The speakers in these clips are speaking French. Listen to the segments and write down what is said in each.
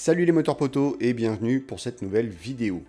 Salut les moteurs potos et bienvenue pour cette nouvelle vidéo.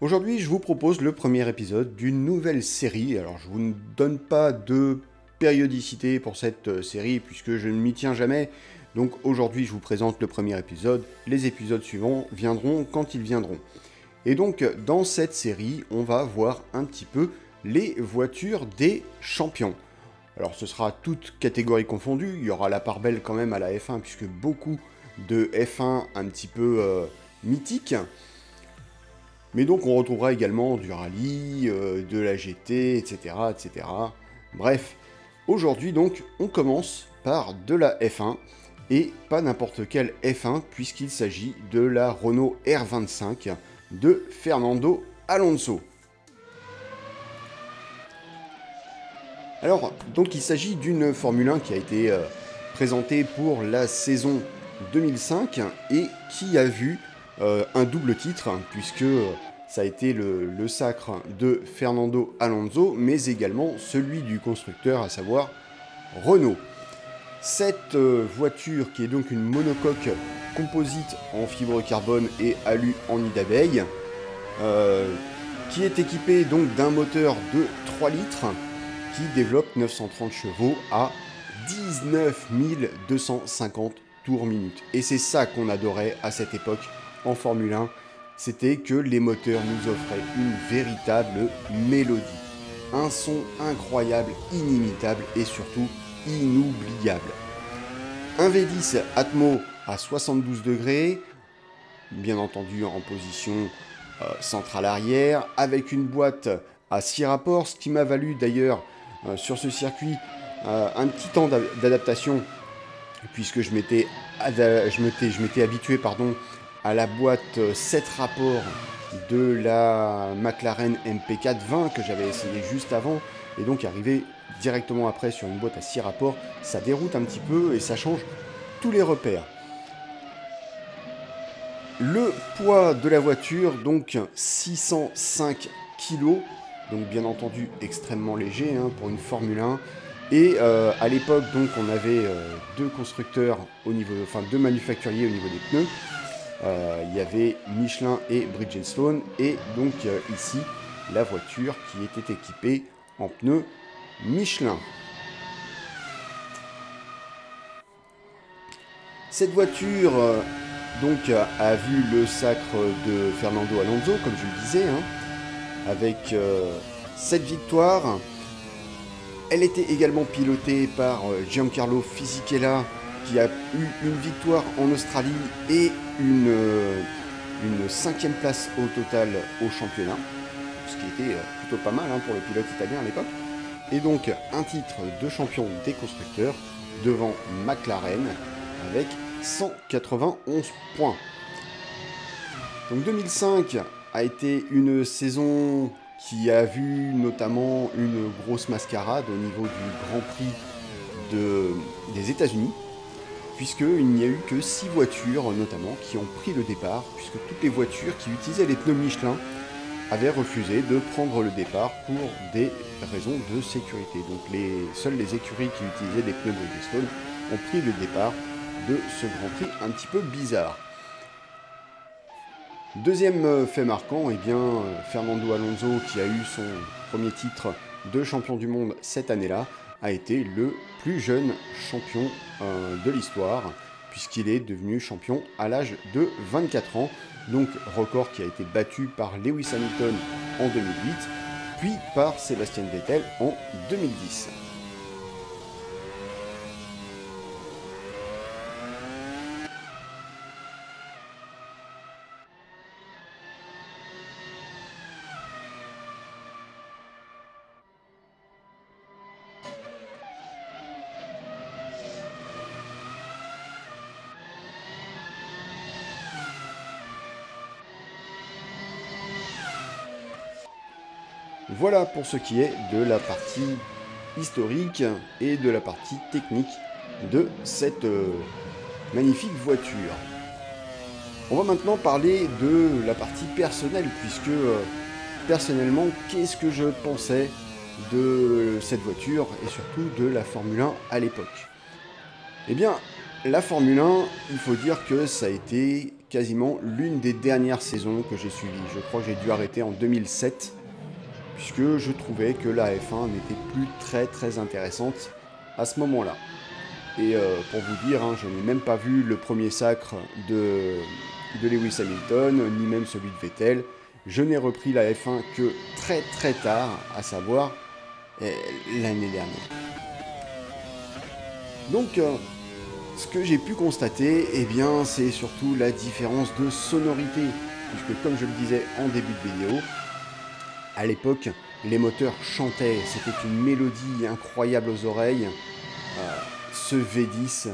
Aujourd'hui je vous propose le premier épisode d'une nouvelle série. Alors je vous ne donne pas de périodicité pour cette série puisque je ne m'y tiens jamais. Donc aujourd'hui je vous présente le premier épisode, les épisodes suivants viendront quand ils viendront. Et donc dans cette série on va voir un petit peu les voitures des champions. Alors ce sera toutes catégories confondues, il y aura la part belle quand même à la F1 puisque beaucoup de F1 un petit peu mythique. Mais donc on retrouvera également du rallye, de la GT, etc., etc. Bref, aujourd'hui donc on commence par de la F1 et pas n'importe quelle F1 puisqu'il s'agit de la Renault R25 de Fernando Alonso. Alors, donc il s'agit d'une Formule 1 qui a été présentée pour la saison 2005 et qui a vu un double titre, puisque ça a été le sacre de Fernando Alonso, mais également celui du constructeur, à savoir Renault. Cette voiture, qui est donc une monocoque composite en fibre carbone et alu en nid d'abeille, qui est équipée donc d'un moteur de 3 litres, qui développe 930 chevaux à 19 250 tours minute. Et c'est ça qu'on adorait à cette époque en Formule 1, c'était que les moteurs nous offraient une véritable mélodie. Un son incroyable, inimitable et surtout inoubliable. Un V10 Atmo à 72 degrés, bien entendu en position centrale arrière, avec une boîte à 6 rapports, ce qui m'a valu d'ailleurs sur ce circuit un petit temps d'adaptation, puisque je m'étais habitué à la boîte 7 rapports de la McLaren MP420 que j'avais essayé juste avant, et donc arriver directement après sur une boîte à 6 rapports, ça déroute un petit peu et ça change tous les repères. Le poids de la voiture, donc 605 kg, donc bien entendu extrêmement léger pour une Formule 1. Et à l'époque, donc, on avait deux constructeurs deux manufacturiers au niveau des pneus. Il y avait Michelin et Bridgestone. Et donc ici, la voiture qui était équipée en pneus Michelin. Cette voiture donc a vu le sacre de Fernando Alonso, comme je le disais, avec 7 victoires. Elle était également pilotée par Giancarlo Fisichella, qui a eu une victoire en Australie et une 5e place au total au championnat, ce qui était plutôt pas mal pour le pilote italien à l'époque. Et donc un titre de champion des constructeurs devant McLaren avec 191 points. Donc 2005 a été une saison qui a vu notamment une grosse mascarade au niveau du Grand Prix des États-Unis, puisqu'il n'y a eu que 6 voitures notamment qui ont pris le départ, puisque toutes les voitures qui utilisaient les pneus Michelin avaient refusé de prendre le départ pour des raisons de sécurité. Donc seules les écuries qui utilisaient des pneus Bridgestone ont pris le départ de ce Grand Prix un petit peu bizarre. Deuxième fait marquant, Fernando Alonso, qui a eu son premier titre de champion du monde cette année-là, a été le plus jeune champion de l'histoire, puisqu'il est devenu champion à l'âge de 24 ans, donc record qui a été battu par Lewis Hamilton en 2008, puis par Sébastien Vettel en 2010. Voilà pour ce qui est de la partie historique et de la partie technique de cette magnifique voiture. On va maintenant parler de la partie personnelle, puisque personnellement, qu'est-ce que je pensais de cette voiture et surtout de la Formule 1 à l'époque? Eh bien, La Formule 1, il faut dire que ça a été quasiment l'une des dernières saisons que j'ai suivies. Je crois que j'ai dû arrêter en 2007, puisque je trouvais que la F1 n'était plus très intéressante à ce moment-là. Et pour vous dire, hein, je n'ai même pas vu le premier sacre de Lewis Hamilton, ni même celui de Vettel. Je n'ai repris la F1 que très tard, à savoir l'année dernière. Donc, ce que j'ai pu constater, eh bien, c'est surtout la différence de sonorité. Puisque, comme je le disais en début de vidéo, à l'époque, les moteurs chantaient. C'était une mélodie incroyable aux oreilles. Ce V10,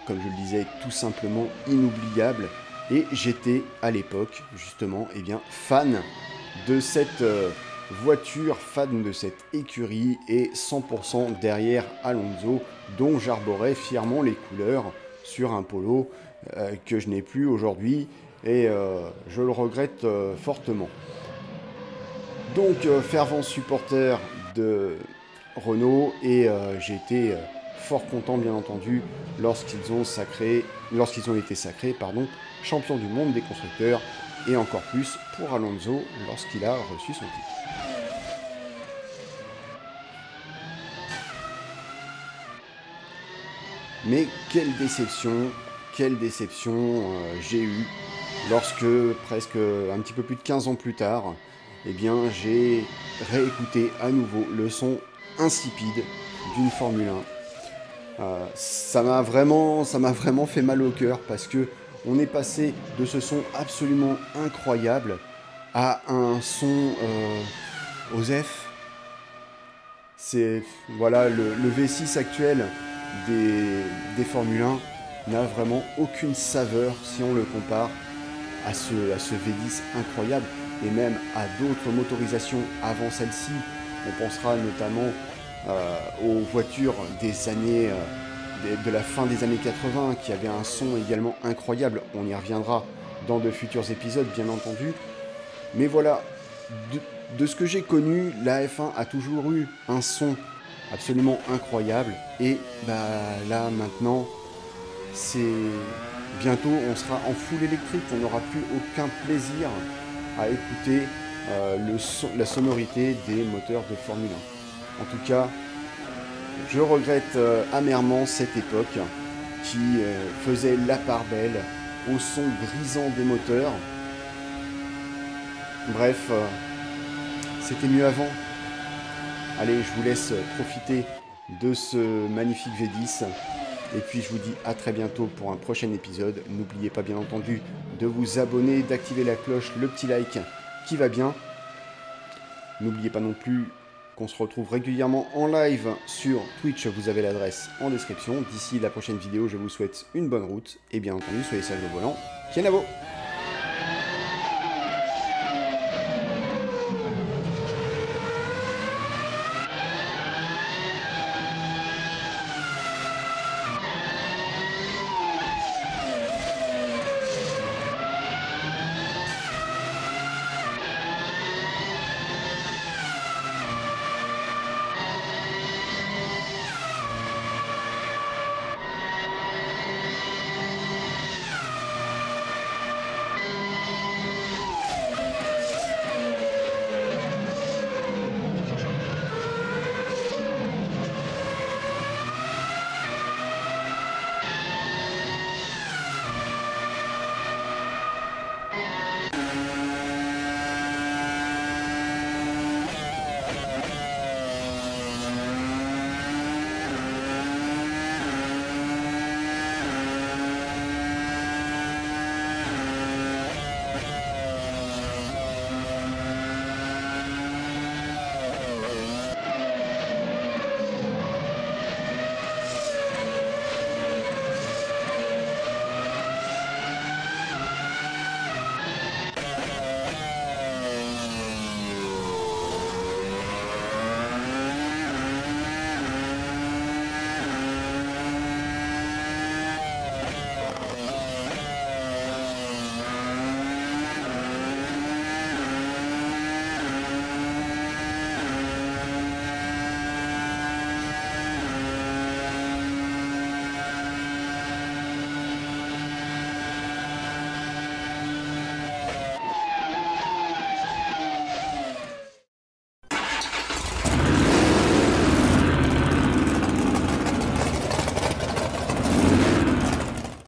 comme je le disais, tout simplement inoubliable. Et j'étais à l'époque, justement, eh bien, fan de cette voiture, fan de cette écurie et 100% derrière Alonso, dont j'arborais fièrement les couleurs sur un polo que je n'ai plus aujourd'hui et je le regrette fortement. Donc, fervent supporter de Renault et j'ai été fort content, bien entendu, lorsqu'ils ont été sacrés, champions du monde des constructeurs, et encore plus pour Alonso lorsqu'il a reçu son titre. Mais quelle déception j'ai eue lorsque, presque un petit peu plus de 15 ans plus tard, eh bien, j'ai réécouté à nouveau le son insipide d'une Formule 1. Ça m'a vraiment fait mal au cœur parce que on est passé de ce son absolument incroyable à un son OSEF. C'est voilà le V6 actuel des Formule 1 n'a vraiment aucune saveur si on le compare à ce V10 incroyable et même à d'autres motorisations avant celle-ci. On pensera notamment aux voitures des années de la fin des années 80 qui avaient un son également incroyable. On y reviendra dans de futurs épisodes, bien entendu. Mais voilà, de ce que j'ai connu, la F1 a toujours eu un son absolument incroyable. Et là, maintenant, c'est bientôt, on sera en full électrique. On n'aura plus aucun plaisir à écouter la sonorité des moteurs de Formule 1. En tout cas, je regrette amèrement cette époque qui faisait la part belle au son grisant des moteurs. Bref, c'était mieux avant. Allez, je vous laisse profiter de ce magnifique V10. Et puis je vous dis à très bientôt pour un prochain épisode. N'oubliez pas bien entendu de vous abonner, d'activer la cloche, le petit like qui va bien. N'oubliez pas non plus qu'on se retrouve régulièrement en live sur Twitch, vous avez l'adresse en description. D'ici la prochaine vidéo, je vous souhaite une bonne route et bien entendu, soyez sages au volant. Kenavo!